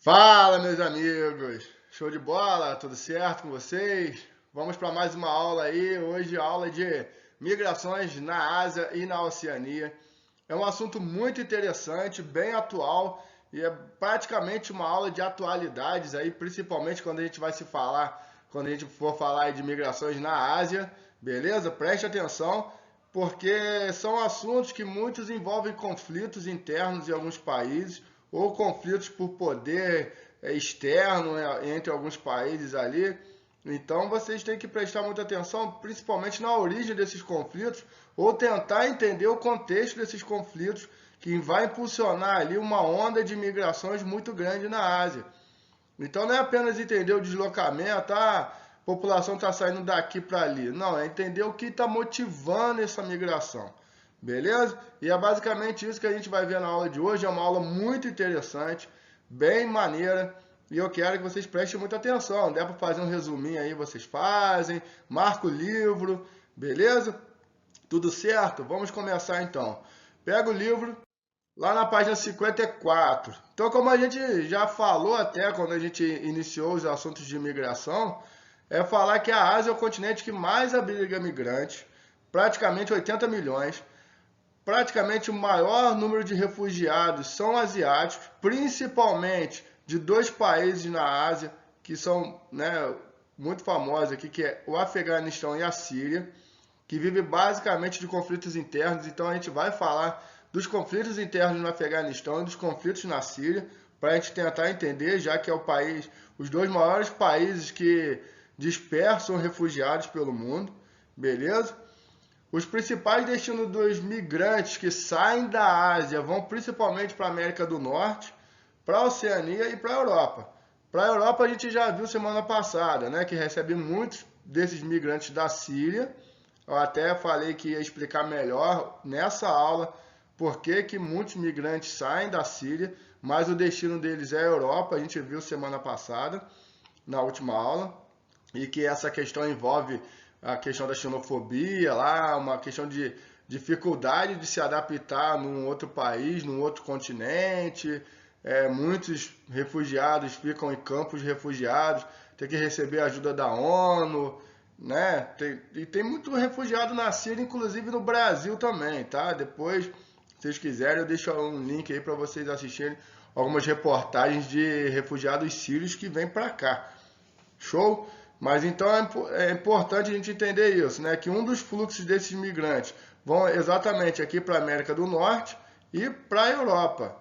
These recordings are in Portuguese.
Fala, meus amigos! Show de bola? Tudo certo com vocês? Vamos para mais uma aula aí. Hoje, aula de migrações na Ásia e na Oceania. É um assunto muito interessante, bem atual e é praticamente uma aula de atualidades aí, principalmente quando a gente for falar aí de migrações na Ásia, beleza? Preste atenção, porque são assuntos que muitos envolvem conflitos internos em alguns países ou conflitos por poder externo entre alguns países ali. Então vocês têm que prestar muita atenção, principalmente na origem desses conflitos, ou tentar entender o contexto desses conflitos, que vai impulsionar ali uma onda de migrações muito grande na Ásia. Então não é apenas entender o deslocamento, a população está saindo daqui para ali. Não, é entender o que está motivando essa migração. Beleza? E é basicamente isso que a gente vai ver na aula de hoje. É uma aula muito interessante, bem maneira. E eu quero que vocês prestem muita atenção. Der para fazer um resuminho aí, vocês fazem. Marca o livro, beleza? Tudo certo? Vamos começar então. Pega o livro, lá na página 54. Então, como a gente já falou até quando a gente iniciou os assuntos de imigração, é falar que a Ásia é o continente que mais abriga migrantes, praticamente 80 milhões. Praticamente o maior número de refugiados são asiáticos, principalmente de dois países na Ásia que são, né, muito famosos aqui, que é o Afeganistão e a Síria, que vive basicamente de conflitos internos. Então a gente vai falar dos conflitos internos no Afeganistão e dos conflitos na Síria, para a gente tentar entender, já que é o país, os dois maiores países que dispersam refugiados pelo mundo, beleza? Os principais destinos dos migrantes que saem da Ásia vão principalmente para a América do Norte, para a Oceania e para a Europa. Para a Europa a gente já viu semana passada, né, que recebe muitos desses migrantes da Síria. Eu até falei que ia explicar melhor nessa aula por que que muitos migrantes saem da Síria, mas o destino deles é a Europa. A gente viu semana passada, na última aula, e que essa questão envolve a questão da xenofobia lá, uma questão de dificuldade de se adaptar num outro país, num outro continente. Muitos refugiados ficam em campos de refugiados, tem que receber ajuda da ONU, né? Tem muito refugiado na Síria, inclusive no Brasil também, tá? Depois, se vocês quiserem, eu deixo um link aí para vocês assistirem algumas reportagens de refugiados sírios que vêm para cá. Show? Mas então é importante a gente entender isso, né? Que um dos fluxos desses migrantes vão exatamente aqui para a América do Norte e para a Europa.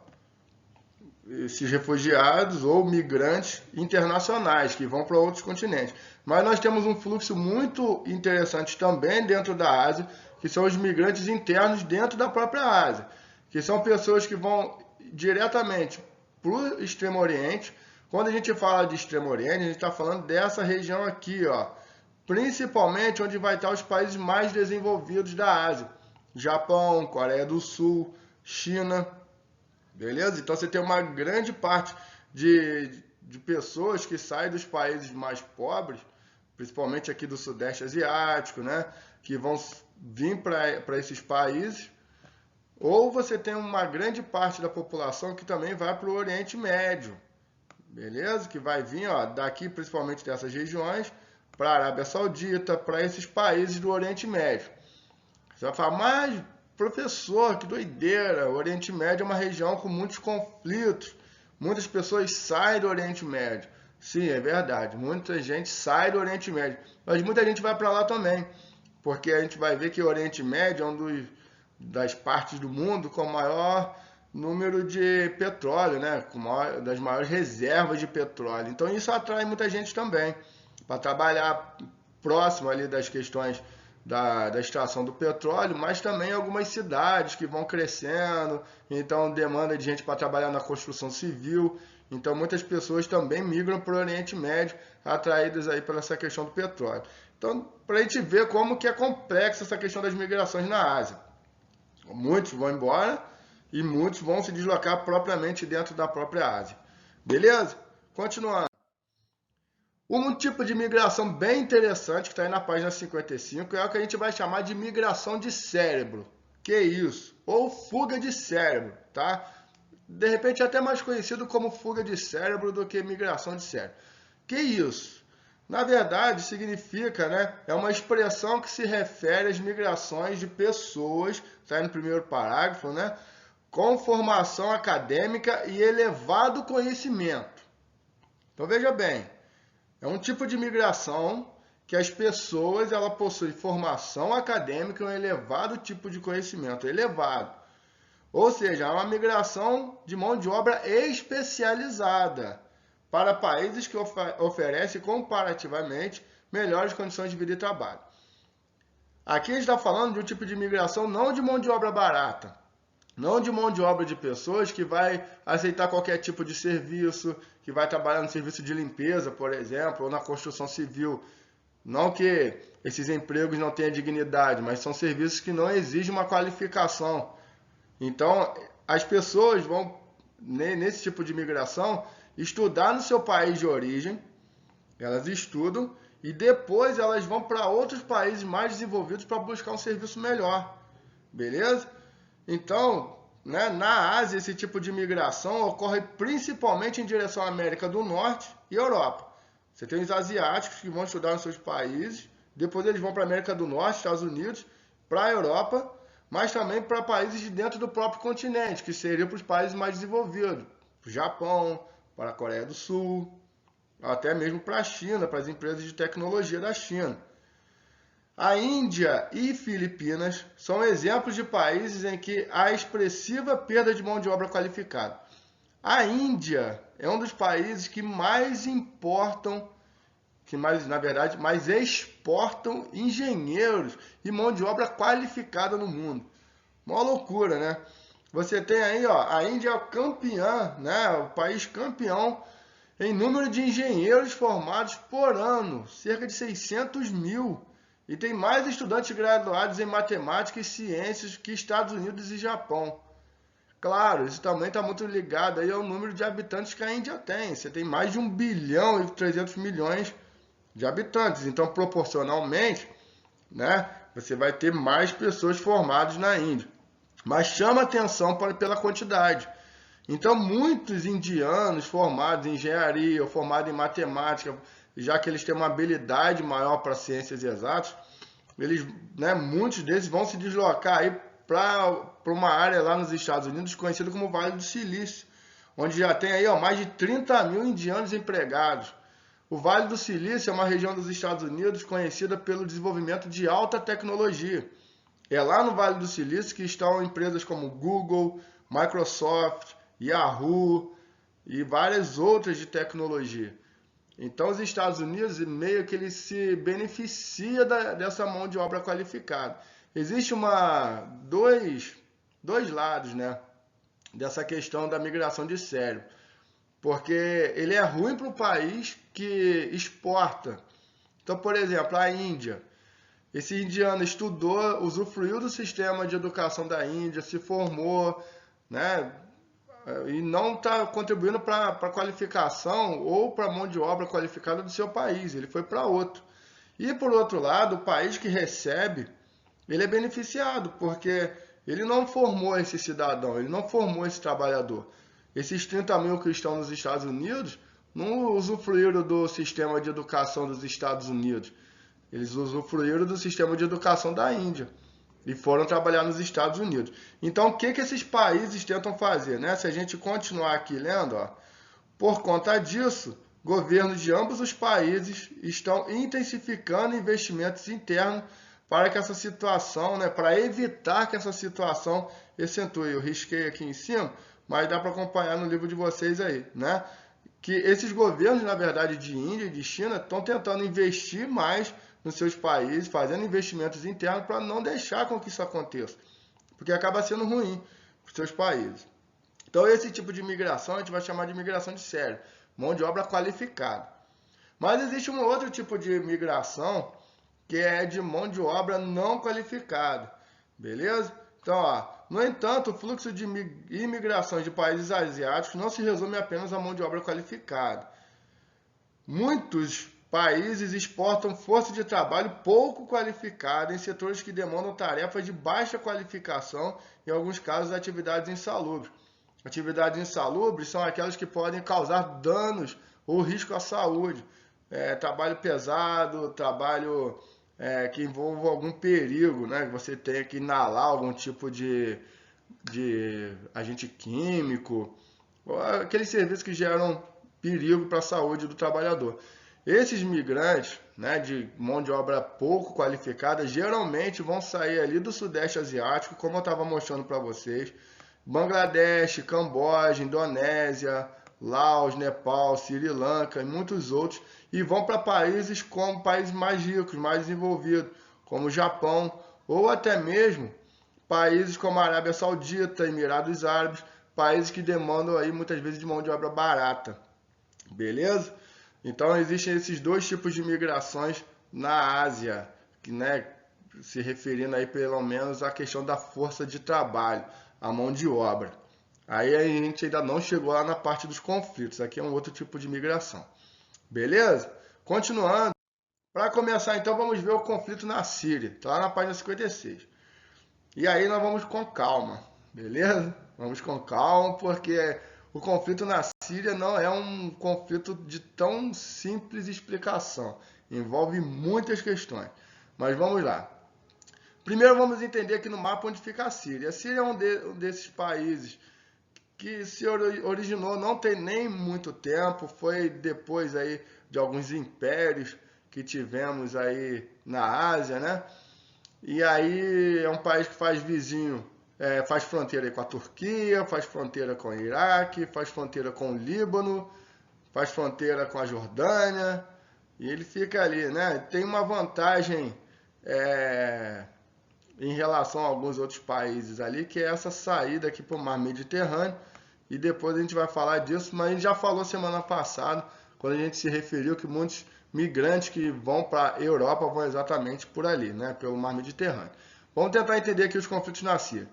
Esses refugiados ou migrantes internacionais que vão para outros continentes. Mas nós temos um fluxo muito interessante também dentro da Ásia, que são os migrantes internos dentro da própria Ásia, que são pessoas que vão diretamente para o Extremo Oriente. Quando a gente fala de Extremo Oriente, a gente está falando dessa região aqui, ó, principalmente onde vai estar os países mais desenvolvidos da Ásia: Japão, Coreia do Sul, China. Beleza? Então você tem uma grande parte de pessoas que saem dos países mais pobres, principalmente aqui do Sudeste Asiático, né? Que vão vir para esses países. Ou você tem uma grande parte da população que também vai para o Oriente Médio, beleza? Que vai vir, ó, daqui, principalmente dessas regiões, para a Arábia Saudita, para esses países do Oriente Médio. Você vai falar, mas professor, que doideira, o Oriente Médio é uma região com muitos conflitos, muitas pessoas saem do Oriente Médio. Sim, é verdade, muita gente sai do Oriente Médio, mas muita gente vai para lá também, porque a gente vai ver que o Oriente Médio é das partes do mundo com o maior número de petróleo, né? Das maiores reservas de petróleo. Então isso atrai muita gente também para trabalhar próximo ali das questões da extração do petróleo, mas também algumas cidades que vão crescendo, então demanda de gente para trabalhar na construção civil. Então muitas pessoas também migram para o Oriente Médio, atraídas aí pela essa questão do petróleo. Então, para a gente ver como que é complexa essa questão das migrações na Ásia. Muitos vão embora e muitos vão se deslocar propriamente dentro da própria Ásia. Beleza? Continuando. Um tipo de migração bem interessante que está aí na página 55 é o que a gente vai chamar de migração de cérebro. Que isso? Ou fuga de cérebro, tá? de repente até mais conhecido como fuga de cérebro do que migração de cérebro. Que isso? Na verdade, significa, né, é uma expressão que se refere às migrações de pessoas, está aí no primeiro parágrafo, né, com formação acadêmica e elevado conhecimento. Então veja bem, é um tipo de migração que as pessoas ela possuem formação acadêmica e um elevado tipo de conhecimento, elevado. Ou seja, é uma migração de mão de obra especializada para países que oferecem comparativamente melhores condições de vida e trabalho. Aqui a gente está falando de um tipo de migração não de mão de obra barata, não de mão de obra de pessoas que vai aceitar qualquer tipo de serviço, que vai trabalhar no serviço de limpeza, por exemplo, ou na construção civil. Não que esses empregos não tenham dignidade, mas são serviços que não exigem uma qualificação. Então, as pessoas vão, nesse tipo de migração, estudar no seu país de origem, elas estudam, e depois elas vão para outros países mais desenvolvidos para buscar um serviço melhor. Beleza? Então, né, na Ásia, esse tipo de migração ocorre principalmente em direção à América do Norte e Europa. Você tem os asiáticos que vão estudar nos seus países, depois eles vão para a América do Norte, Estados Unidos, para a Europa, mas também para países de dentro do próprio continente, que seriam para os países mais desenvolvidos, para o Japão, para a Coreia do Sul, até mesmo para a China, para as empresas de tecnologia da China. A Índia e Filipinas são exemplos de países em que há expressiva perda de mão de obra qualificada. A Índia é um dos países que mais importam, mais exportam engenheiros e mão de obra qualificada no mundo. Uma loucura, né? Você tem aí, ó, a Índia é o campeã, né? O país campeão em número de engenheiros formados por ano, cerca de 600 mil. E tem mais estudantes graduados em matemática e ciências que Estados Unidos e Japão. Claro, isso também está muito ligado aí ao número de habitantes que a Índia tem. Você tem mais de 1 bilhão e 300 milhões de habitantes. Então, proporcionalmente, né, você vai ter mais pessoas formadas na Índia. Mas chama atenção pela quantidade. Então, muitos indianos formados em engenharia ou formados em matemática, já que eles têm uma habilidade maior para ciências exatas, eles, né, muitos deles vão se deslocar aí para uma área lá nos Estados Unidos conhecida como Vale do Silício, onde já tem aí, ó, mais de 30 mil indianos empregados. O Vale do Silício é uma região dos Estados Unidos conhecida pelo desenvolvimento de alta tecnologia. É lá no Vale do Silício que estão empresas como Google, Microsoft, Yahoo e várias outras de tecnologia. Então, os Estados Unidos, meio que ele se beneficia dessa mão de obra qualificada. Existe dois lados, né, dessa questão da migração de cérebro. Porque ele é ruim para o país que exporta. Então, por exemplo, a Índia. Esse indiano estudou, usufruiu do sistema de educação da Índia, se formou, né, e não está contribuindo para a qualificação ou para a mão de obra qualificada do seu país. Ele foi para outro. E, por outro lado, o país que recebe, ele é beneficiado, porque ele não formou esse cidadão, ele não formou esse trabalhador. Esses 30 mil que estão nos Estados Unidos não usufruíram do sistema de educação dos Estados Unidos. Eles usufruíram do sistema de educação da Índia e foram trabalhar nos Estados Unidos. Então, o que esses países tentam fazer, né? Se a gente continuar aqui lendo, ó, por conta disso, governos de ambos os países estão intensificando investimentos internos para que essa situação, né, para evitar que essa situação acentue. Eu risquei aqui em cima, mas dá para acompanhar no livro de vocês aí, né? Que esses governos, na verdade, de Índia e de China, estão tentando investir mais nos seus países, fazendo investimentos internos para não deixar com que isso aconteça, porque acaba sendo ruim para os seus países. Então, esse tipo de migração a gente vai chamar de migração de cérebro, mão de obra qualificada. Mas existe um outro tipo de migração que é de mão de obra não qualificada, beleza? Então, ó, no entanto, o fluxo de imigrações de países asiáticos não se resume apenas à mão de obra qualificada. Muitos países exportam força de trabalho pouco qualificada em setores que demandam tarefas de baixa qualificação, em alguns casos atividades insalubres. Atividades insalubres são aquelas que podem causar danos ou risco à saúde. Trabalho pesado, trabalho que envolva algum perigo, né? Que você tenha que inalar algum tipo de agente químico, ou aqueles serviços que geram perigo para a saúde do trabalhador. Esses migrantes, né, de mão de obra pouco qualificada, geralmente vão sair ali do Sudeste Asiático, como eu estava mostrando para vocês, Bangladesh, Camboja, Indonésia, Laos, Nepal, Sri Lanka e muitos outros, e vão para países como países mais ricos, mais desenvolvidos, como o Japão, ou até mesmo países como a Arábia Saudita, Emirados Árabes, países que demandam aí muitas vezes de mão de obra barata. Beleza? Então existem esses dois tipos de migrações na Ásia, que, né, se referindo aí pelo menos à questão da força de trabalho, a mão de obra. Aí a gente ainda não chegou lá na parte dos conflitos, aqui é um outro tipo de migração. Beleza? Continuando, para começar então vamos ver o conflito na Síria, está lá na página 56. E aí nós vamos com calma, beleza? Vamos com calma, porque o conflito na Síria não é um conflito de tão simples explicação. Envolve muitas questões. Mas vamos lá. Primeiro vamos entender aqui no mapa onde fica a Síria. A Síria é um desses países que se originou não tem nem muito tempo, foi depois aí de alguns impérios que tivemos aí na Ásia, né? E aí é um país que faz vizinho, faz fronteira com a Turquia, faz fronteira com o Iraque, faz fronteira com o Líbano, faz fronteira com a Jordânia, e ele fica ali, né? Tem uma vantagem em relação a alguns outros países ali, que é essa saída aqui para o Mar Mediterrâneo, e depois a gente vai falar disso, mas a gente já falou semana passada, quando a gente se referiu que muitos migrantes que vão para a Europa vão exatamente por ali, né, pelo Mar Mediterrâneo. Vamos tentar entender aqui os conflitos na Síria.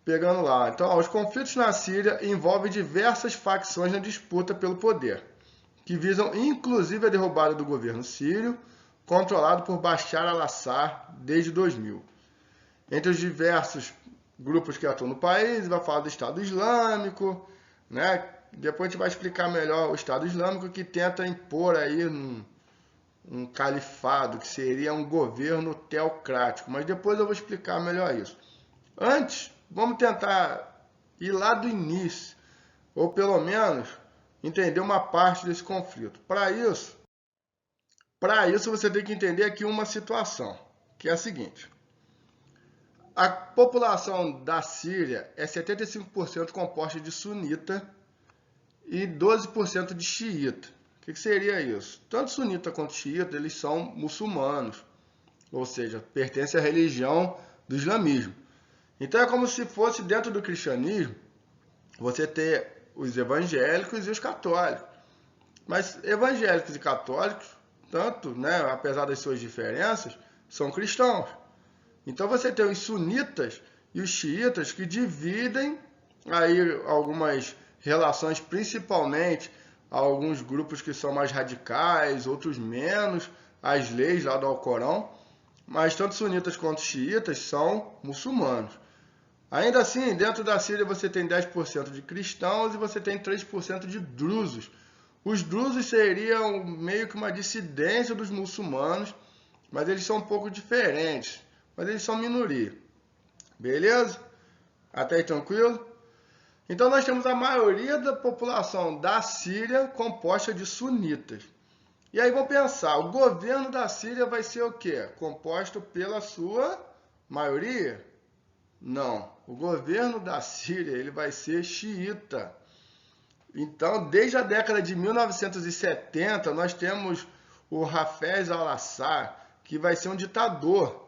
Pegando lá, então, os conflitos na Síria envolvem diversas facções na disputa pelo poder, que visam inclusive a derrubada do governo sírio, controlado por Bashar al-Assad desde 2000. Entre os diversos grupos que atuam no país, vai falar do Estado Islâmico, né? Depois a gente vai explicar melhor o Estado Islâmico, que tenta impor aí um califado, que seria um governo teocrático. Mas depois eu vou explicar melhor isso. Antes, vamos tentar ir lá do início, ou pelo menos entender uma parte desse conflito. Para isso você tem que entender aqui uma situação, que é a seguinte. A população da Síria é 75% composta de sunita e 12% de xiita. O que seria isso? Tanto sunita quanto xiita, eles são muçulmanos, ou seja, pertencem à religião do islamismo. Então é como se fosse dentro do cristianismo, você ter os evangélicos e os católicos. Mas evangélicos e católicos, tanto, né, apesar das suas diferenças, são cristãos. Então você tem os sunitas e os xiitas que dividem aí algumas relações, principalmente alguns grupos que são mais radicais, outros menos, as leis lá do Alcorão, mas tanto sunitas quanto xiitas são muçulmanos. Ainda assim, dentro da Síria você tem 10% de cristãos e você tem 3% de drusos. Os drusos seriam meio que uma dissidência dos muçulmanos, mas eles são um pouco diferentes. Mas eles são minoria. Beleza? Até aí tranquilo? Então nós temos a maioria da população da Síria composta de sunitas. E aí vamos pensar, o governo da Síria vai ser o quê? Composto pela sua maioria? Não. O governo da Síria ele vai ser xiita. Então, desde a década de 1970, nós temos o Hafez al-Assad, que vai ser um ditador.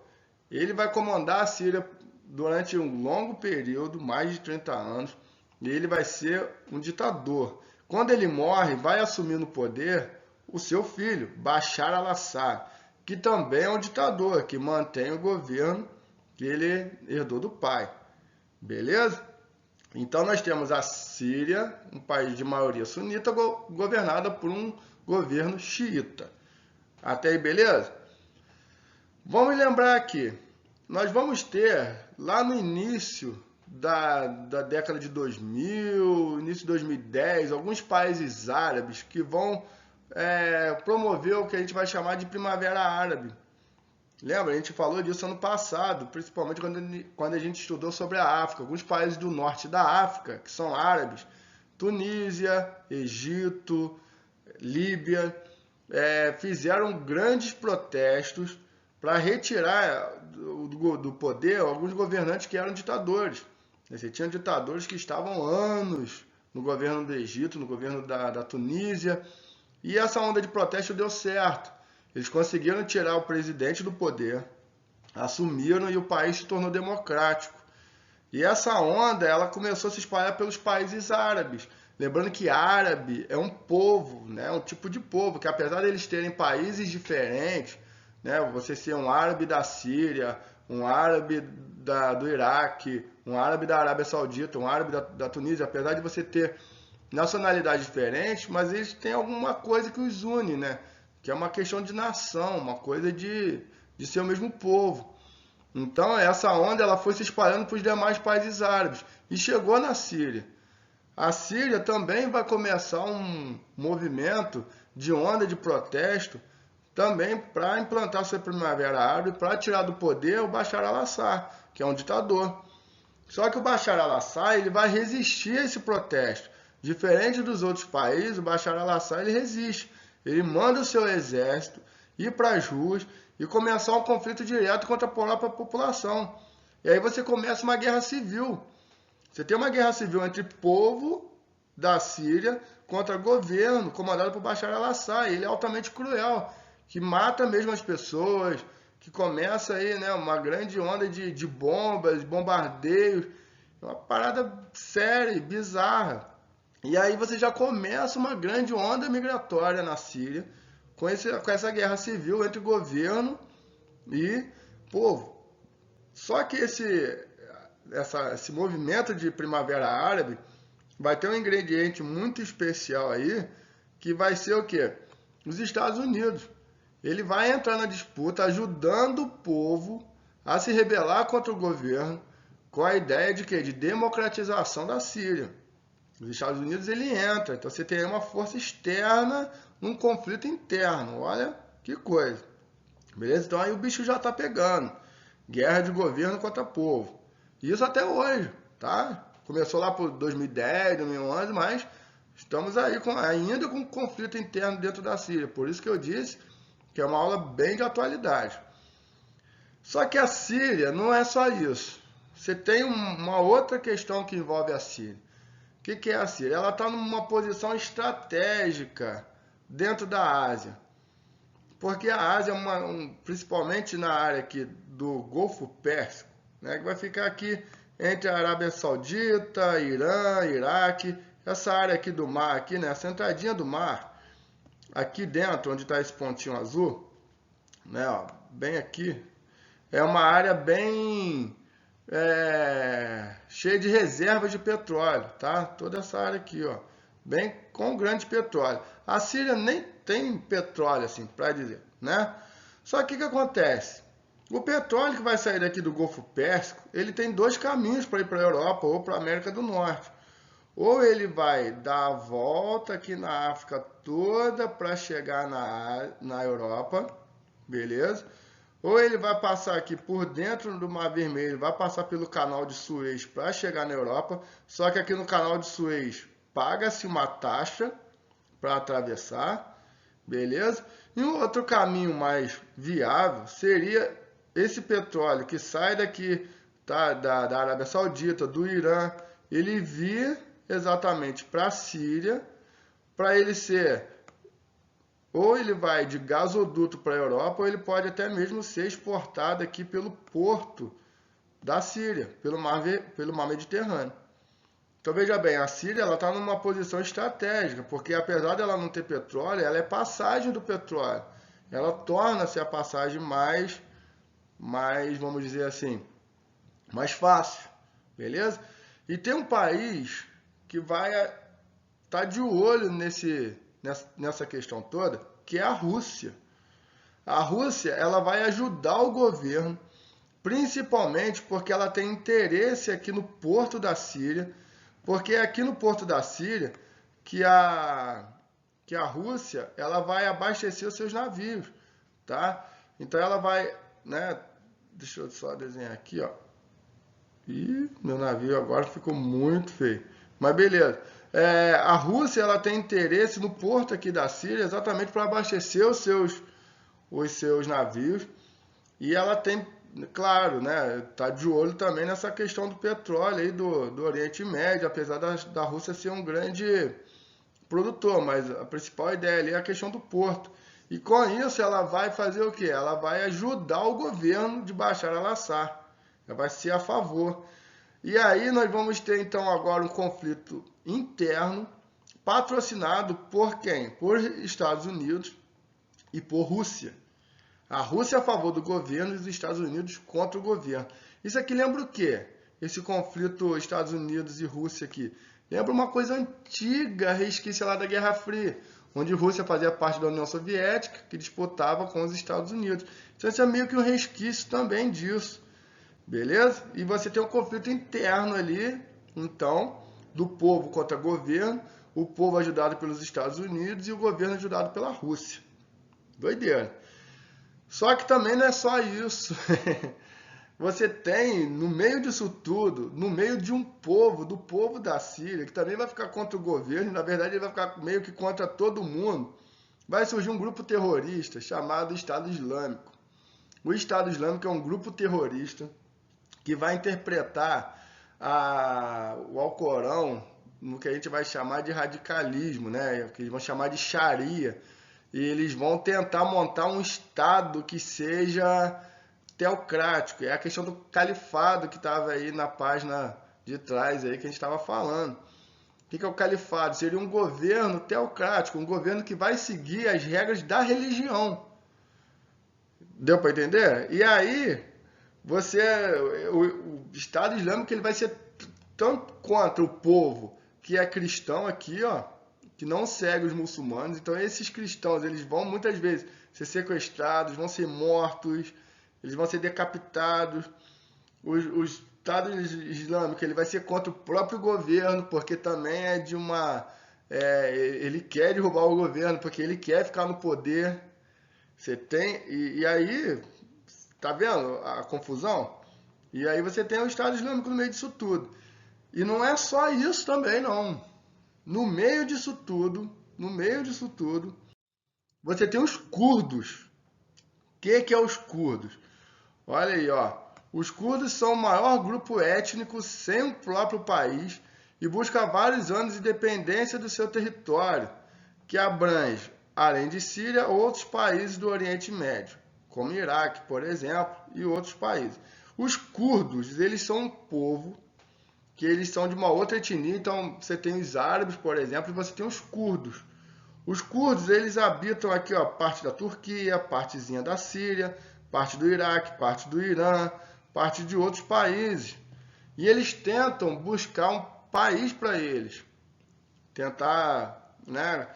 Ele vai comandar a Síria durante um longo período, mais de 30 anos, e ele vai ser um ditador. Quando ele morre, vai assumir no poder o seu filho, Bashar al-Assad, que também é um ditador, que mantém o governo que ele herdou do pai. Beleza? Então nós temos a Síria, um país de maioria sunita, governada por um governo xiita. Até aí, beleza? Vamos lembrar aqui, nós vamos ter lá no início da década de 2000, início de 2010, alguns países árabes que vão promover o que a gente vai chamar de Primavera Árabe. Lembra? A gente falou disso ano passado, principalmente quando a gente estudou sobre a África. Alguns países do norte da África, que são árabes, Tunísia, Egito, Líbia, fizeram grandes protestos para retirar do poder alguns governantes que eram ditadores. Você tinha ditadores que estavam anos no governo do Egito, no governo da Tunísia, e essa onda de protesto deu certo. Eles conseguiram tirar o presidente do poder, assumiram e o país se tornou democrático. E essa onda ela começou a se espalhar pelos países árabes. Lembrando que árabe é um povo, né? Um tipo de povo, que apesar de eles terem países diferentes, né? Você ser um árabe da Síria, um árabe do Iraque, um árabe da Arábia Saudita, um árabe da Tunísia, apesar de você ter nacionalidades diferentes, mas eles têm alguma coisa que os une, né? Que é uma questão de nação, uma coisa de ser o mesmo povo. Então essa onda ela foi se espalhando para os demais países árabes e chegou na Síria. A Síria também vai começar um movimento de onda de protesto também para implantar sua Primavera Árabe, para tirar do poder o Bashar al-Assad, que é um ditador. Só que o Bashar al-Assad ele vai resistir a esse protesto. Diferente dos outros países, o Bashar al-Assad ele resiste. Ele manda o seu exército ir para as ruas e começar um conflito direto contra a própria população. E aí você começa uma guerra civil. Você tem uma guerra civil entre povo da Síria contra governo comandado por Bashar al-Assad. Ele é altamente cruel, que mata mesmo as pessoas, que começa aí, né, uma grande onda de bombas, bombardeios, uma parada séria, bizarra. E aí você já começa uma grande onda migratória na Síria, com essa guerra civil entre governo e povo. Só que esse movimento de Primavera Árabe vai ter um ingrediente muito especial aí, que vai ser o quê? Os Estados Unidos. Ele vai entrar na disputa ajudando o povo a se rebelar contra o governo, com a ideia de quê? De democratização da Síria. Os Estados Unidos ele entra, então você tem uma força externa num conflito interno. Olha que coisa. Beleza? Então aí o bicho já está pegando. Guerra de governo contra povo. Isso até hoje, tá? Começou lá por 2010, 2011, mas estamos aí ainda com conflito interno dentro da Síria. Por isso que eu disse que é uma aula bem de atualidade. Só que a Síria não é só isso. Você tem uma outra questão que envolve a Síria. O que é a Síria? Ela está numa posição estratégica dentro da Ásia. Porque a Ásia, principalmente na área aqui do Golfo Pérsico, né, que vai ficar aqui entre a Arábia Saudita, Irã, Iraque, essa área aqui do mar, aqui, né, essa entradinha do mar, aqui dentro, onde está esse pontinho azul, né, ó, bem aqui, é uma área bem cheia de reservas de petróleo, tá? Toda essa área aqui, ó, bem com grande petróleo. A Síria nem tem petróleo, assim, para dizer, né? Só que o que acontece? O petróleo que vai sair daqui do Golfo Pérsico, ele tem dois caminhos para ir para a Europa ou para a América do Norte. Ou ele vai dar a volta aqui na África toda para chegar na Europa, beleza? Ou ele vai passar aqui por dentro do Mar Vermelho, vai passar pelo Canal de Suez para chegar na Europa, só que aqui no Canal de Suez paga-se uma taxa para atravessar, beleza? E um outro caminho mais viável seria esse petróleo que sai daqui, tá, da Arábia Saudita, do Irã, ele vir exatamente para a Síria, para ele ser... Ou ele vai de gasoduto para a Europa, ou ele pode até mesmo ser exportado aqui pelo porto da Síria, pelo mar Mediterrâneo. Então veja bem, a Síria está numa posição estratégica, porque apesar dela não ter petróleo, ela é passagem do petróleo. Ela torna-se a passagem mais, vamos dizer assim, mais fácil, beleza? E tem um país que vai estar de olho nessa questão toda, que é a Rússia. A Rússia ela vai ajudar o governo principalmente porque ela tem interesse aqui no porto da Síria, porque é aqui no porto da Síria que a Rússia ela vai abastecer os seus navios, tá? Então ela vai, né? Deixa eu só desenhar aqui, ó. Ih, meu navio agora ficou muito feio. Mas beleza. A Rússia ela tem interesse no porto aqui da Síria exatamente para abastecer os seus navios. E ela tem, claro, né, tá de olho também nessa questão do petróleo aí do Oriente Médio, apesar da Rússia ser um grande produtor, mas a principal ideia ali é a questão do porto. E com isso ela vai fazer o quê? Ela vai ajudar o governo de Bashar al-Assad. Ela vai ser a favor. E aí nós vamos ter então agora um conflito interno patrocinado por quem? Por Estados Unidos e por Rússia. A Rússia é a favor do governo e os Estados Unidos contra o governo. Isso aqui lembra o quê? Esse conflito Estados Unidos e Rússia aqui. Lembra uma coisa antiga, resquício lá da Guerra Fria, onde a Rússia fazia parte da União Soviética, que disputava com os Estados Unidos. Então isso é meio que um resquício também disso. Beleza? E você tem um conflito interno ali, então, do povo contra o governo, o povo ajudado pelos Estados Unidos e o governo ajudado pela Rússia. Doideira. Só que também não é só isso. Você tem, no meio disso tudo, no meio de um povo, do povo da Síria, que também vai ficar contra o governo, na verdade ele vai ficar meio que contra todo mundo, vai surgir um grupo terrorista chamado Estado Islâmico. O Estado Islâmico é um grupo terrorista que vai interpretar o Alcorão no que a gente vai chamar de radicalismo, né? Que eles vão chamar de Sharia. E eles vão tentar montar um Estado que seja teocrático. É a questão do califado que estava aí na página de trás aí que a gente estava falando. O que é o califado? Seria um governo teocrático, um governo que vai seguir as regras da religião. Deu para entender? E aí, o Estado Islâmico ele vai ser tanto contra o povo que é cristão aqui, ó, que não segue os muçulmanos. Então esses cristãos, eles vão muitas vezes ser sequestrados, vão ser mortos, eles vão ser decapitados. O Estado Islâmico ele vai ser contra o próprio governo, porque também é de uma... ele quer derrubar o governo, porque ele quer ficar no poder. Você tem... E aí, tá vendo a confusão? E aí você tem o Estado Islâmico no meio disso tudo. E não é só isso também, não. No meio disso tudo, você tem os curdos. O que é os curdos? Olha aí, ó. Os curdos são o maior grupo étnico sem um próprio país e busca há vários anos independência do seu território, que abrange, além de Síria, outros países do Oriente Médio, como Iraque, por exemplo, e outros países. Os curdos, eles são um povo que eles são de uma outra etnia, então você tem os árabes, por exemplo, e você tem os curdos. Os curdos, eles habitam aqui, ó, parte da Turquia, partezinha da Síria, parte do Iraque, parte do Irã, parte de outros países. E eles tentam buscar um país para eles. Tentar, né,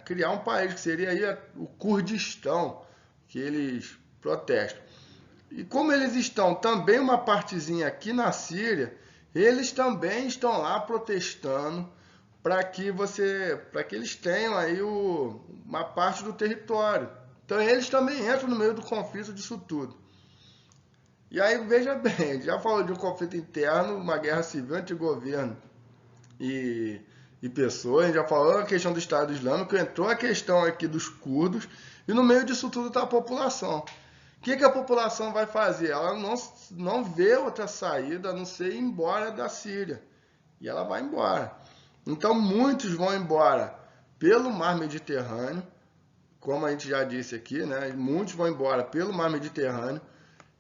criar um país, que seria aí o Kurdistão, que eles protestam. E como eles estão também uma partezinha aqui na Síria, eles também estão lá protestando para que eles tenham aí uma parte do território. Então eles também entram no meio do conflito disso tudo. E aí veja bem, já falou de um conflito interno, uma guerra civil entre governo e pessoas, a gente já falou a questão do Estado Islâmico, entrou a questão aqui dos curdos, e no meio disso tudo está a população. O que a população vai fazer? Ela não vê outra saída a não ser ir embora da Síria. E ela vai embora. Então muitos vão embora pelo Mar Mediterrâneo, como a gente já disse aqui, né? Muitos vão embora pelo Mar Mediterrâneo.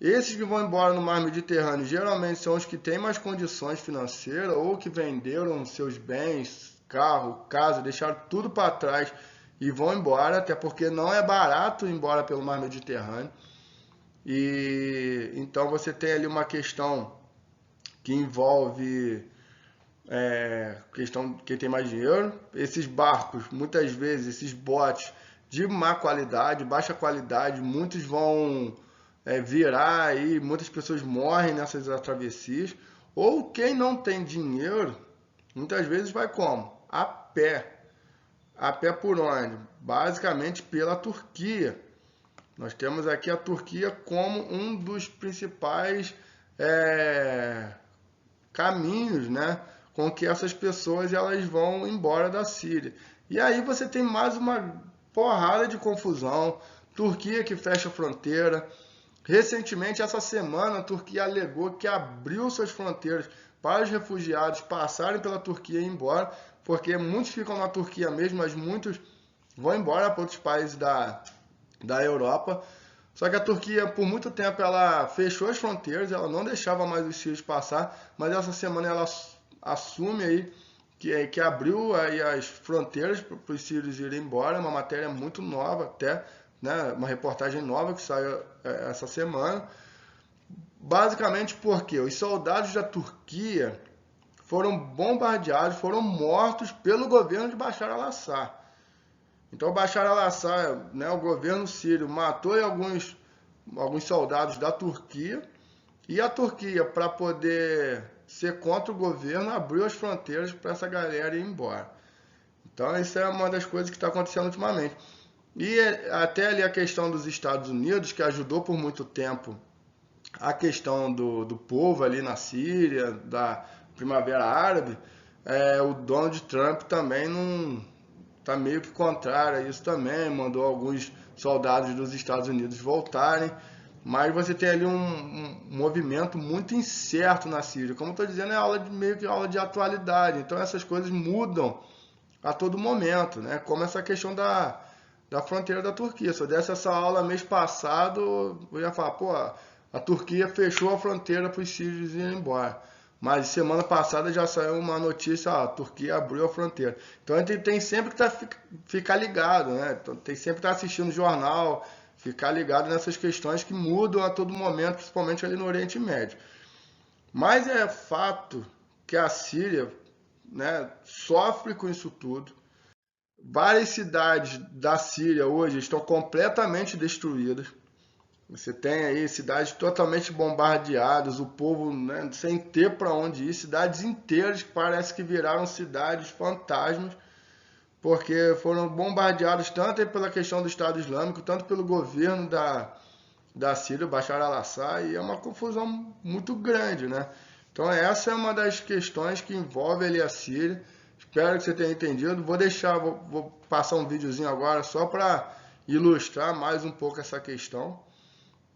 Esses que vão embora no Mar Mediterrâneo geralmente são os que têm mais condições financeiras ou que venderam seus bens, carro, casa, deixaram tudo para trás e vão embora, até porque não é barato ir embora pelo Mar Mediterrâneo. E então você tem ali uma questão que envolve questão de quem tem mais dinheiro. Esses barcos, muitas vezes, esses botes de má qualidade, baixa qualidade, muitos vão virar aí, muitas pessoas morrem nessas travessias. Ou quem não tem dinheiro, muitas vezes vai como? A pé. A pé por onde? Basicamente pela Turquia. Nós temos aqui a Turquia como um dos principais caminhos, né, com que essas pessoas elas vão embora da Síria. E aí você tem mais uma porrada de confusão. Turquia que fecha a fronteira. Recentemente, essa semana, a Turquia alegou que abriu suas fronteiras para os refugiados passarem pela Turquia e ir embora, porque muitos ficam na Turquia mesmo, mas muitos vão embora para outros países da Europa. Só que a Turquia, por muito tempo, ela fechou as fronteiras, ela não deixava mais os sírios passar, mas essa semana ela assume aí que abriu aí as fronteiras para os sírios irem embora, uma matéria muito nova até, né, uma reportagem nova que saiu essa semana. Basicamente porque os soldados da Turquia foram bombardeados, foram mortos pelo governo de Bashar al-Assad. Então Bashar al-Assad, né, o governo sírio, matou alguns soldados da Turquia, e a Turquia, para poder ser contra o governo, abriu as fronteiras para essa galera ir embora. Então isso é uma das coisas que está acontecendo ultimamente. E até ali a questão dos Estados Unidos, que ajudou por muito tempo a questão do povo ali na Síria, da Primavera Árabe, o Donald Trump também não está meio que contrário a isso também, mandou alguns soldados dos Estados Unidos voltarem, mas você tem ali um movimento muito incerto na Síria. Como eu estou dizendo, meio que aula de atualidade, então essas coisas mudam a todo momento, né? Como essa questão da fronteira da Turquia. Se eu desse essa aula mês passado, eu ia falar, pô, a Turquia fechou a fronteira para os sírios irem embora. Mas semana passada já saiu uma notícia, a Turquia abriu a fronteira. Então a gente tem sempre que ficar ligado, né? Então, tem sempre que estar assistindo o jornal, ficar ligado nessas questões que mudam a todo momento, principalmente ali no Oriente Médio. Mas é fato que a Síria, né, sofre com isso tudo. Várias cidades da Síria hoje estão completamente destruídas. Você tem aí cidades totalmente bombardeadas, o povo, né, sem ter para onde ir, cidades inteiras que parece que viraram cidades fantasmas, porque foram bombardeados tanto pela questão do Estado Islâmico, tanto pelo governo da Síria, Bashar al-Assad, e é uma confusão muito grande, né? Então essa é uma das questões que envolve ali a Síria. Espero que você tenha entendido. Vou passar um videozinho agora só para ilustrar mais um pouco essa questão.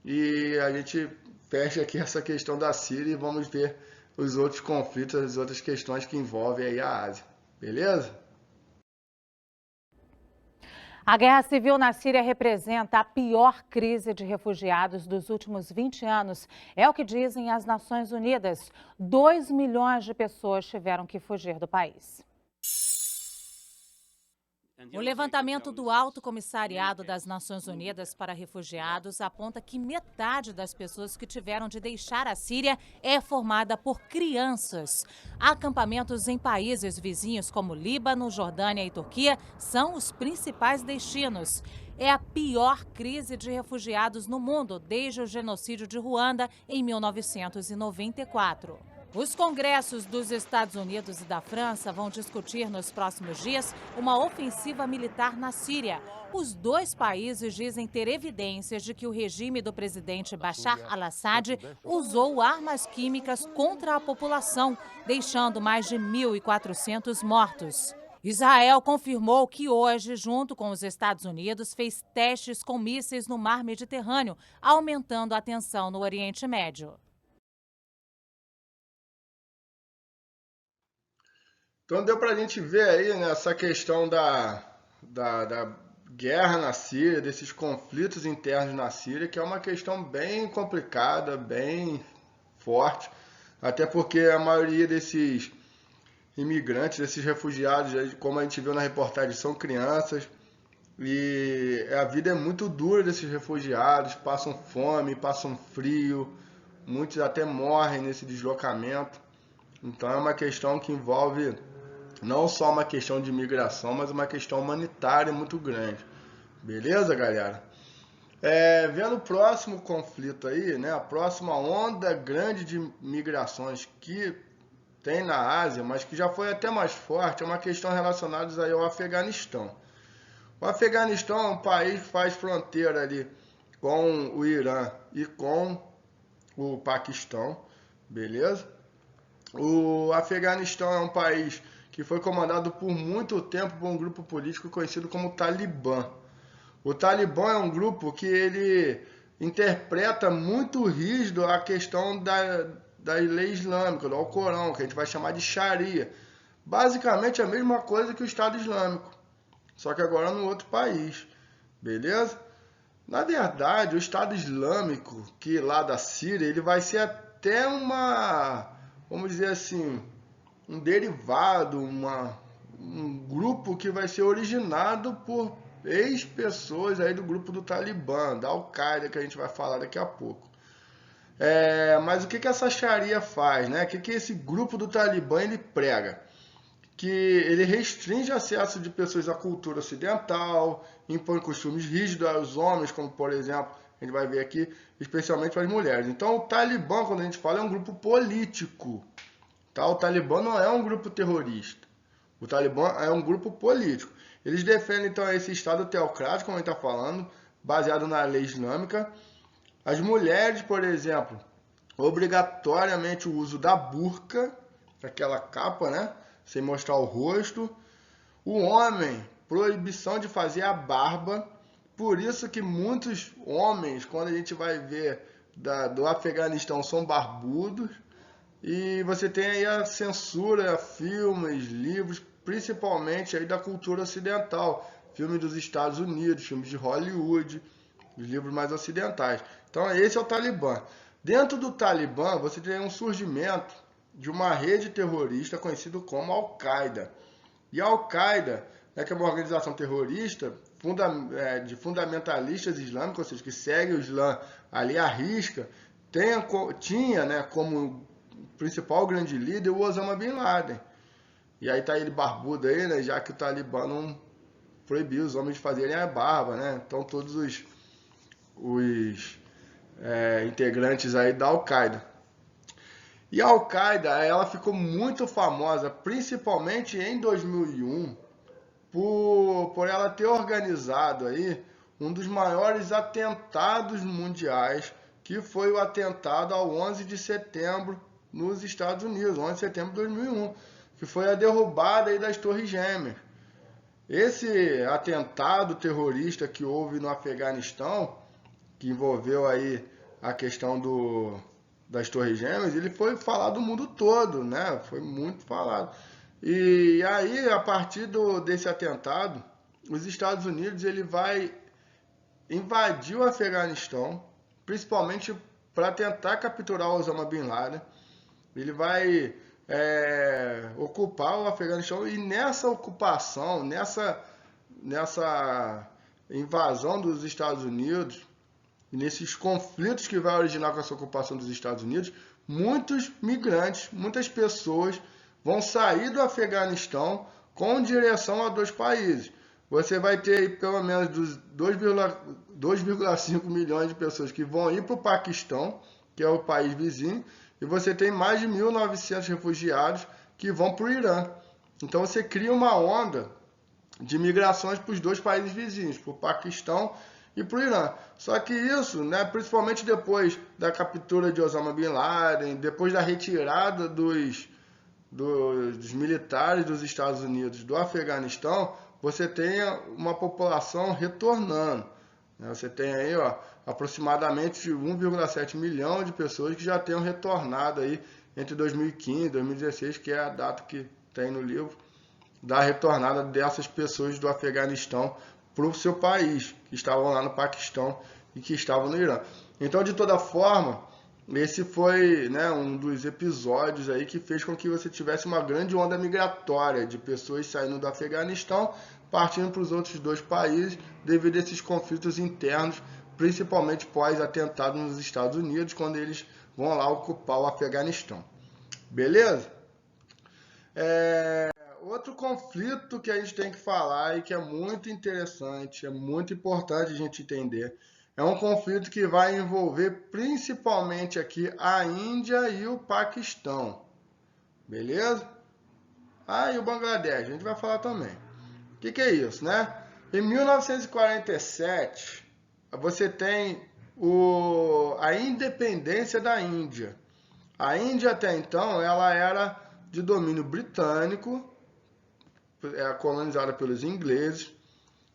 E a gente fecha aqui essa questão da Síria e vamos ver os outros conflitos, as outras questões que envolvem aí a Ásia. Beleza? A guerra civil na Síria representa a pior crise de refugiados dos últimos 20 anos. É o que dizem as Nações Unidas. 2 milhões de pessoas tiveram que fugir do país. O levantamento do Alto Comissariado das Nações Unidas para Refugiados aponta que metade das pessoas que tiveram de deixar a Síria é formada por crianças. Acampamentos em países vizinhos como Líbano, Jordânia e Turquia são os principais destinos. É a pior crise de refugiados no mundo desde o genocídio de Ruanda em 1994. Os congressos dos Estados Unidos e da França vão discutir nos próximos dias uma ofensiva militar na Síria. Os dois países dizem ter evidências de que o regime do presidente Bashar al-Assad usou armas químicas contra a população, deixando mais de 1.400 mortos. Israel confirmou que hoje, junto com os Estados Unidos, fez testes com mísseis no mar Mediterrâneo, aumentando a tensão no Oriente Médio. Então deu para a gente ver aí, né, essa questão da guerra na Síria, desses conflitos internos na Síria, que é uma questão bem complicada, bem forte, até porque a maioria desses imigrantes, desses refugiados, como a gente viu na reportagem, são crianças, e a vida é muito dura desses refugiados, passam fome, passam frio, muitos até morrem nesse deslocamento. Então é uma questão que envolve não só uma questão de imigração, mas uma questão humanitária muito grande. Beleza, galera? Vendo o próximo conflito aí, né, a próxima onda grande de migrações que tem na Ásia, mas que já foi até mais forte, é uma questão relacionada aí ao Afeganistão. O Afeganistão é um país que faz fronteira ali com o Irã e com o Paquistão, beleza? O Afeganistão é um país que foi comandado por muito tempo por um grupo político conhecido como Talibã. O Talibã é um grupo que ele interpreta muito rígido a questão da lei islâmica, do Alcorão, que a gente vai chamar de Sharia. Basicamente a mesma coisa que o Estado Islâmico, só que agora no outro país, beleza? Na verdade, o Estado Islâmico, que lá da Síria, ele vai ser até vamos dizer assim, um derivado, um grupo que vai ser originado por ex-pessoas aí do grupo do Talibã, da Al-Qaeda, que a gente vai falar daqui a pouco. Mas o que essa Sharia faz, né? O que esse grupo do Talibã ele prega? Que ele restringe acesso de pessoas à cultura ocidental, impõe costumes rígidos aos homens, como por exemplo, a gente vai ver aqui, especialmente para as mulheres. Então o Talibã, quando a gente fala, é um grupo político. Tá? O Talibã não é um grupo terrorista. O Talibã é um grupo político. Eles defendem então esse Estado teocrático, como a gente está falando, baseado na lei islâmica. As mulheres, por exemplo, obrigatoriamente o uso da burca, aquela capa, né? Sem mostrar o rosto. O homem, proibição de fazer a barba. Por isso que muitos homens, quando a gente vai ver do Afeganistão, são barbudos. E você tem aí a censura a filmes, livros, principalmente aí da cultura ocidental. Filmes dos Estados Unidos, filmes de Hollywood, os livros mais ocidentais. Então esse é o Talibã. Dentro do Talibã você tem um surgimento de uma rede terrorista conhecida como Al-Qaeda. E a Al-Qaeda, né, que é uma organização terrorista de fundamentalistas islâmicos, ou seja, que segue o Islã ali à risca, tinha, né, como principal grande líder o Osama Bin Laden. E aí tá ele barbudo aí, né, já que o Talibã não proibiu os homens de fazerem a barba, né? Então todos os integrantes aí da Al-Qaeda. E a Al-Qaeda, ela ficou muito famosa, principalmente em 2001, por ela ter organizado aí um dos maiores atentados mundiais, que foi o atentado ao 11 de setembro nos Estados Unidos, 11 de setembro de 2001, que foi a derrubada aí das Torres Gêmeas. Esse atentado terrorista que houve no Afeganistão, que envolveu aí a questão das Torres Gêmeas, ele foi falado no mundo todo, né? Foi muito falado. E aí, a partir desse atentado, os Estados Unidos ele vai invadir o Afeganistão, principalmente para tentar capturar o Osama Bin Laden. Ele vai ocupar o Afeganistão e nessa ocupação, nessa invasão dos Estados Unidos, nesses conflitos que vai originar com essa ocupação dos Estados Unidos, muitos migrantes, muitas pessoas vão sair do Afeganistão com direção a dois países. Você vai ter aí pelo menos 2,5 milhões de pessoas que vão ir para o Paquistão, que é o país vizinho, e você tem mais de 1.900 refugiados que vão para o Irã. Então você cria uma onda de migrações para os dois países vizinhos, para o Paquistão e para o Irã. Só que isso, né, principalmente depois da captura de Osama Bin Laden, depois da retirada dos militares dos Estados Unidos do Afeganistão, você tem uma população retornando. Você tem aí aproximadamente 1,7 milhão de pessoas que já tenham retornado aí entre 2015 e 2016, que é a data que tem no livro, da retornada dessas pessoas do Afeganistão para o seu país, que estavam lá no Paquistão e que estavam no Irã. Então, de toda forma, esse foi, né, um dos episódios aí que fez com que você tivesse uma grande onda migratória de pessoas saindo do Afeganistão, partindo para os outros dois países, devido a esses conflitos internos, principalmente pós-atentado nos Estados Unidos, quando eles vão lá ocupar o Afeganistão. Beleza? Outro conflito que a gente tem que falar e que é muito interessante, é muito importante a gente entender, é um conflito que vai envolver principalmente aqui a Índia e o Paquistão, beleza? Ah, e o Bangladesh, a gente vai falar também. O que é isso, né? Em 1947, você tem a independência da Índia. A Índia até então ela era de domínio britânico, colonizada pelos ingleses.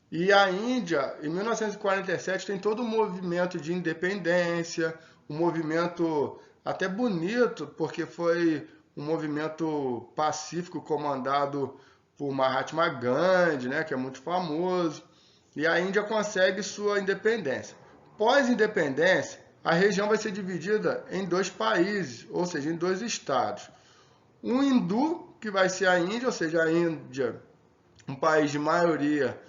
E a Índia, em 1947, tem todo um movimento de independência, um movimento até bonito, porque foi um movimento pacífico comandado por Mahatma Gandhi, né, que é muito famoso. E a Índia consegue sua independência. Pós-independência, a região vai ser dividida em 2 países, ou seja, em 2 estados. Um hindu, que vai ser a Índia, ou seja, a Índia, um país de maioria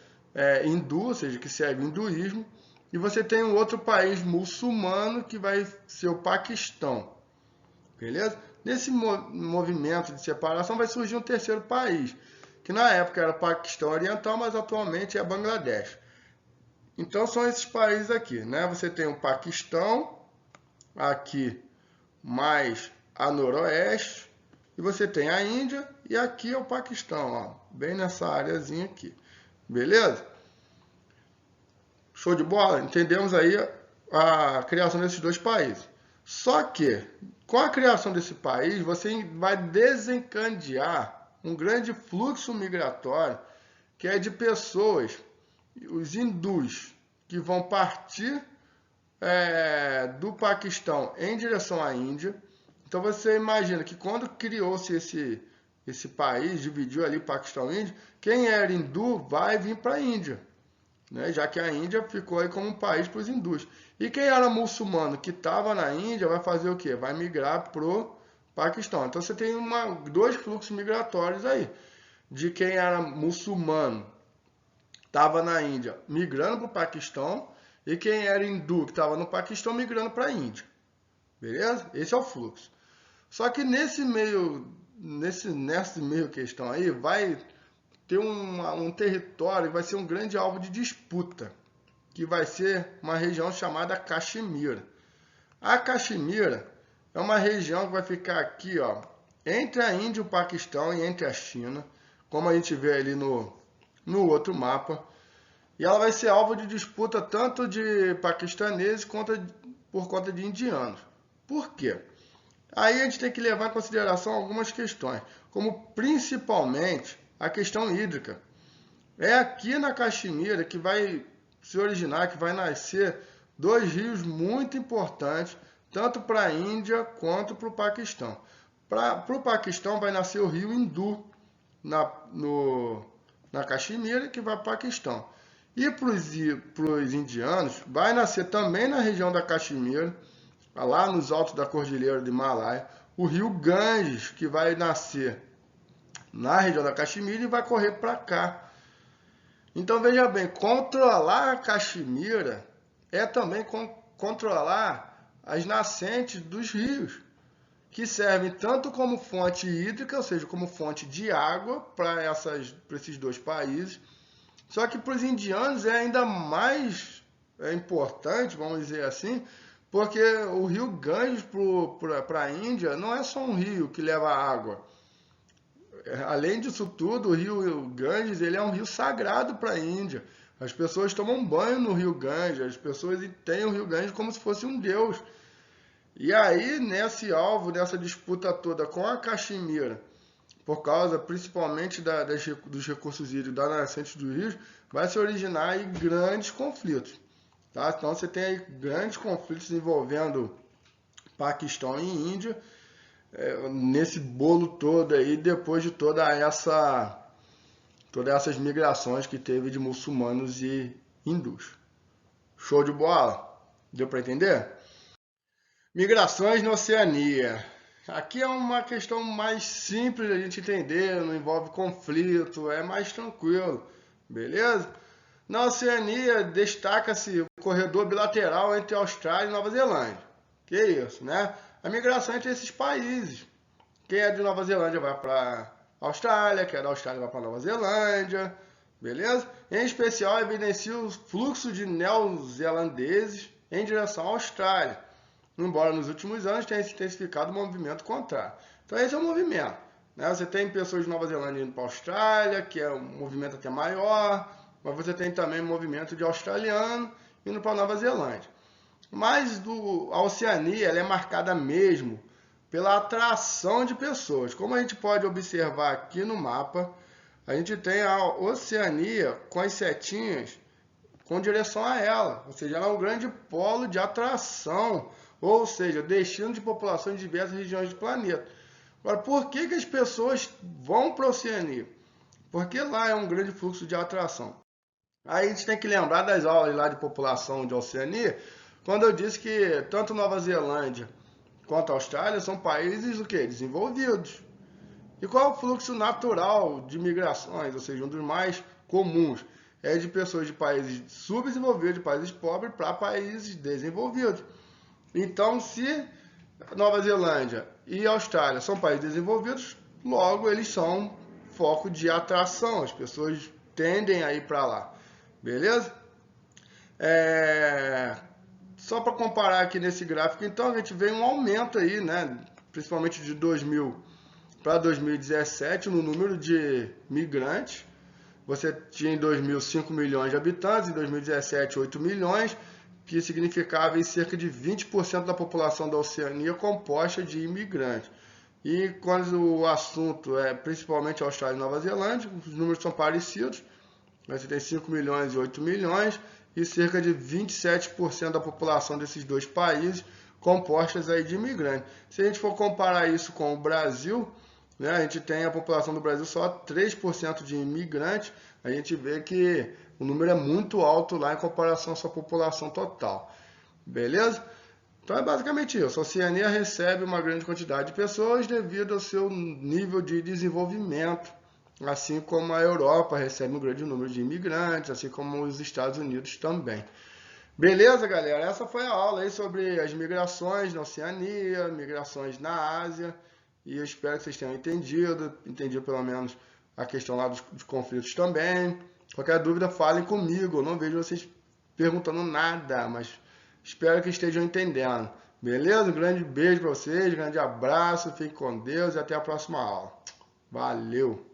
hindu, ou seja, que segue o hinduísmo, e você tem um outro país muçulmano que vai ser o Paquistão, beleza? Nesse movimento de separação vai surgir um terceiro país, que na época era o Paquistão Oriental, mas atualmente é Bangladesh. Então são esses países aqui, né? Você tem o Paquistão aqui mais a noroeste, e você tem a Índia e aqui é o Paquistão, ó, bem nessa áreazinha aqui. Beleza? Show de bola? Entendemos aí a criação desses 2 países. Só que, com a criação desse país, você vai desencadear um grande fluxo migratório, que é de pessoas, os hindus, que vão partir do Paquistão em direção à Índia. Então você imagina que quando criou-se esse país, dividiu ali Paquistão e Índia, quem era hindu vai vir para a Índia, né? Já que a Índia ficou aí como um país para os hindus. E quem era muçulmano que estava na Índia vai fazer o quê? Vai migrar para o Paquistão. Então você tem 2 fluxos migratórios aí, de quem era muçulmano, estava na Índia, migrando para o Paquistão, e quem era hindu, que estava no Paquistão, migrando para a Índia. Beleza? Esse é o fluxo. Só que nesse meio questão aí, vai ter um território, vai ser um grande alvo de disputa, que vai ser uma região chamada Caxemira. A Caxemira é uma região que vai ficar aqui, ó, entre a Índia e o Paquistão e entre a China, como a gente vê ali no outro mapa. E ela vai ser alvo de disputa tanto de paquistaneses quanto por conta de indianos. Por quê? Aí a gente tem que levar em consideração algumas questões, como principalmente a questão hídrica. É aqui na Caxemira que vai se originar, que vai nascer 2 rios muito importantes, tanto para a Índia quanto para o Paquistão. Para o Paquistão vai nascer o rio Hindu na Caxemira, que vai para o Paquistão. E para os indianos, vai nascer também na região da Caxemira, lá nos altos da Cordilheira do Himalaia, o rio Ganges, que vai nascer na região da Caxemira e vai correr para cá. Então veja bem, controlar a Caxemira é também controlar as nascentes dos rios, que servem tanto como fonte hídrica, ou seja, como fonte de água para esses 2 países. Só que para os indianos é ainda mais importante, vamos dizer assim, porque o rio Ganges para a Índia não é só um rio que leva água. Além disso tudo, o rio Ganges ele é um rio sagrado para a Índia. As pessoas tomam banho no rio Ganges, as pessoas têm o rio Ganges como se fosse um deus. E aí, nesse alvo, nessa disputa toda com a Caxemira, por causa principalmente dos recursos hídricos da nascente dos rios, vai se originar aí grandes conflitos. Tá? Então você tem aí grandes conflitos envolvendo Paquistão e Índia, nesse bolo todo aí, depois de todas essas migrações que teve de muçulmanos e hindus. Show de bola? Deu para entender? Migrações na Oceania. Aqui é uma questão mais simples de a gente entender, não envolve conflito, é mais tranquilo, beleza? Na Oceania destaca-se o corredor bilateral entre Austrália e Nova Zelândia. Que isso, né? A migração entre esses países. Quem é de Nova Zelândia vai para a Austrália, quem é da Austrália vai para Nova Zelândia, beleza? Em especial, evidencia o fluxo de neozelandeses em direção à Austrália, embora nos últimos anos tenha se intensificado o movimento contrário. Então esse é o movimento, né? Você tem pessoas de Nova Zelândia indo para a Austrália, que é um movimento até maior, mas você tem também movimento de australiano indo para a Nova Zelândia. Mas a Oceania ela é marcada mesmo pela atração de pessoas. Como a gente pode observar aqui no mapa, a gente tem a Oceania com as setinhas com direção a ela, ou seja, ela é um grande polo de atração, ou seja, destino de população de diversas regiões do planeta. Agora, por que as pessoas vão para a Oceania? Porque lá é um grande fluxo de atração. Aí a gente tem que lembrar das aulas lá de população de Oceania, quando eu disse que tanto Nova Zelândia quanto a Austrália são países o quê? Desenvolvidos. E qual é o fluxo natural de migrações? Ou seja, um dos mais comuns é de pessoas de países subdesenvolvidos, de países pobres, para países desenvolvidos. Então, se Nova Zelândia e Austrália são países desenvolvidos, logo eles são foco de atração, as pessoas tendem a ir para lá, beleza? Só para comparar aqui nesse gráfico, então, a gente vê um aumento aí, né, principalmente de 2000 para 2017, no número de migrantes. Você tinha em 2000 5 milhões de habitantes, em 2017 8 milhões, que significava em cerca de 20% da população da Oceania composta de imigrantes. E quando o assunto é principalmente Austrália e Nova Zelândia, os números são parecidos. Você tem 5 milhões e 8 milhões e cerca de 27% da população desses dois países compostas aí de imigrantes. Se a gente for comparar isso com o Brasil, né, a gente tem a população do Brasil só 3% de imigrantes, a gente vê que o número é muito alto lá em comparação à sua população total. Beleza? Então é basicamente isso. A Oceania recebe uma grande quantidade de pessoas devido ao seu nível de desenvolvimento, assim como a Europa recebe um grande número de imigrantes, assim como os Estados Unidos também. Beleza, galera? Essa foi a aula aí sobre as migrações na Oceania, migrações na Ásia, e eu espero que vocês tenham entendido pelo menos a questão lá dos conflitos também. Qualquer dúvida, falem comigo, eu não vejo vocês perguntando nada, mas espero que estejam entendendo. Beleza? Um grande beijo para vocês, um grande abraço, fiquem com Deus e até a próxima aula. Valeu!